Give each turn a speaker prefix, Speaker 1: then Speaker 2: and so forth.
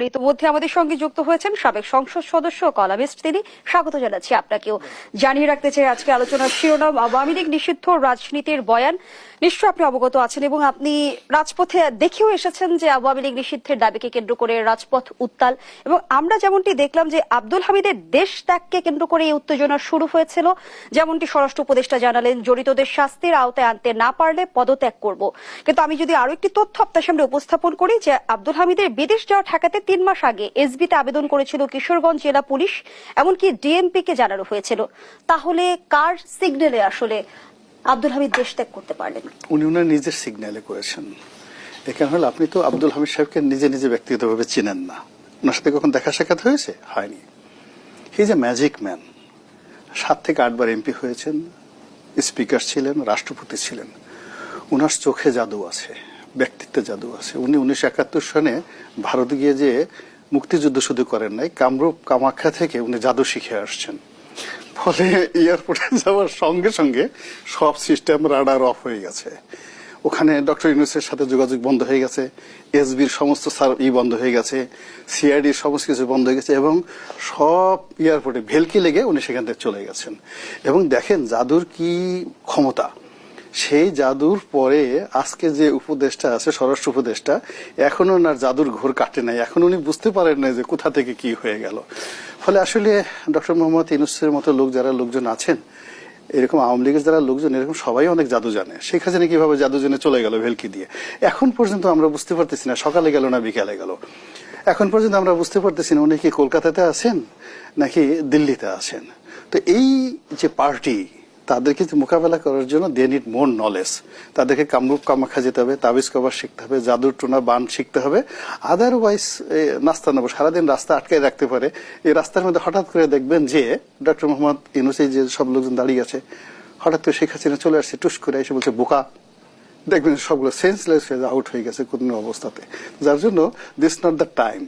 Speaker 1: ইতিমধ্যে আমাদের সঙ্গে যুক্ত হয়েছেন সাবেক সংসদ সদস্য কলামিস্ট তিনি। স্বাগত জানাচ্ছি আপনাকেও। জানিয়ে রাখতে চাই আজকে আলোচনার শিরোনাম আওয়ামী লীগ নিষিদ্ধ রাজনীতির বয়ান। নিশ্চয় আপনি অবগত আছেন এবং আপনি রাজপথে দেখেও এসেছেন যে আওয়ামী লীগ নিষিদ্ধের দাবিকে কেন্দ্র করে রাজপথ উত্তাল, এবং আমরা যেমনটি দেখলাম যে আব্দুল হামিদের দেশ ত্যাগকে কেন্দ্র করে এই উত্তেজনা শুরু হয়েছিল। যেমনটি স্বরাষ্ট্র উপদেষ্টা জানালেন, জড়িতদের শাস্তির আওতায় আনতে না পারলে পদত্যাগ করব। কিন্তু আমি যদি আরো একটি তথ্য আপনার সামনে উপস্থাপন করি যে আব্দুল হামিদের বিদেশ যাওয়া ঠেকাতে 3 মাস আগে এসবিতে আবেদন করেছিল কিশোরগঞ্জ জেলা পুলিশ, এমনকি ডিএমপি কে জানানো হয়েছিল। তাহলে কার সিগন্যালে আসলে আব্দুল হামিদ দেশ ত্যাগ করতে পারলেন?
Speaker 2: উনি ওনার নিজের সিগন্যালে করেছেন। এখানে হলো আপনি তো আব্দুল হামিদ সাহেবকে নিজে নিজে ব্যক্তিগতভাবে চিনেন না, ওনার সাথে কখন দেখা সাক্ষাৎ হয়েছে? হয়নি। He is a magic man. 7 থেকে 8 বার এমপি হয়েছেন, স্পিকার ছিলেন, রাষ্ট্রপতি ছিলেন। ওনার চোখে জাদু আছে, ব্যক্তিত্বে জাদু আছে। উনি 1971 সনে ভারতে গিয়ে যে মুক্তিযুদ্ধ শুধু করেন নাই, কামরূপ কামাখ্যা থেকে উনি জাদু শিখে আসছেন। ফলে এয়ারপোর্টে যাওয়ার সঙ্গে সঙ্গে সব সিস্টেম রাডার অফ হয়ে গেছে। ওখানে ডক্টর ইউনূসের সাথে যোগাযোগ বন্ধ হয়ে গেছে, এসবির সমস্ত বন্ধ হয়ে গেছে, সিআইডির সমস্ত কিছু বন্ধ হয়ে গেছে, এবং সব এয়ারপোর্টে ভেলকি লেগে উনি সেখান থেকে চলে গেছেন। এবং দেখেন জাদুর কি ক্ষমতা। সেই জাদুর পরে আজকে যে উপদেষ্টা আছে, স্বরাষ্ট্র উপদেষ্টা, এখনো ওনার জাদুর ঘোর কাটে নাই। এখন উনি বুঝতে পারেন না যে কোথা থেকে কি হয়ে গেল। ফলে আসলে ডক্টর মোহাম্মদ ইউনূসের মতো লোকজন আছেন, এরকম আওয়ামী লীগের যারা লোকজন, এরকম সবাই অনেক জাদু জানে। শেখ হাসিনা কিভাবে জাদু জেনে চলে গেল ভেলকি দিয়ে, এখন পর্যন্ত আমরা বুঝতে পারতেছি না। সকালে গেল না বিকালে গেল, এখন পর্যন্ত আমরা বুঝতে পারতেছি না উনি কি কলকাতাতে আছেন নাকি দিল্লিতে আছেন। তো এই যে পার্টি, তাদেরকে মোকাবেলা করার জন্য দে নিড মোর নলেজ। তাদেরকে কামরূপ কামাখ্যা যেতে হবে, তাবিজ কভার শিখতে হবে, জাদুর টোনা বান শিখতে হবে। আদারওয়াইজ নাস্তা নেবো, সারাদিন রাস্তা আটকায় রাখতে পারে। এই রাস্তার মধ্যে হঠাৎ করে দেখবেন যে ডক্টর মোহাম্মদ ইউনূস যে সব লোকজন দাঁড়িয়ে আছে, হঠাৎ করে শেখ হাসিনা চলে আসছে, টুস করে এসে বলছে বোকা। দেখবেন সবগুলো সেন্সলেস আউট হয়ে গেছে কোন অবস্থাতে। যার জন্য দিস নট দ্য টাইম।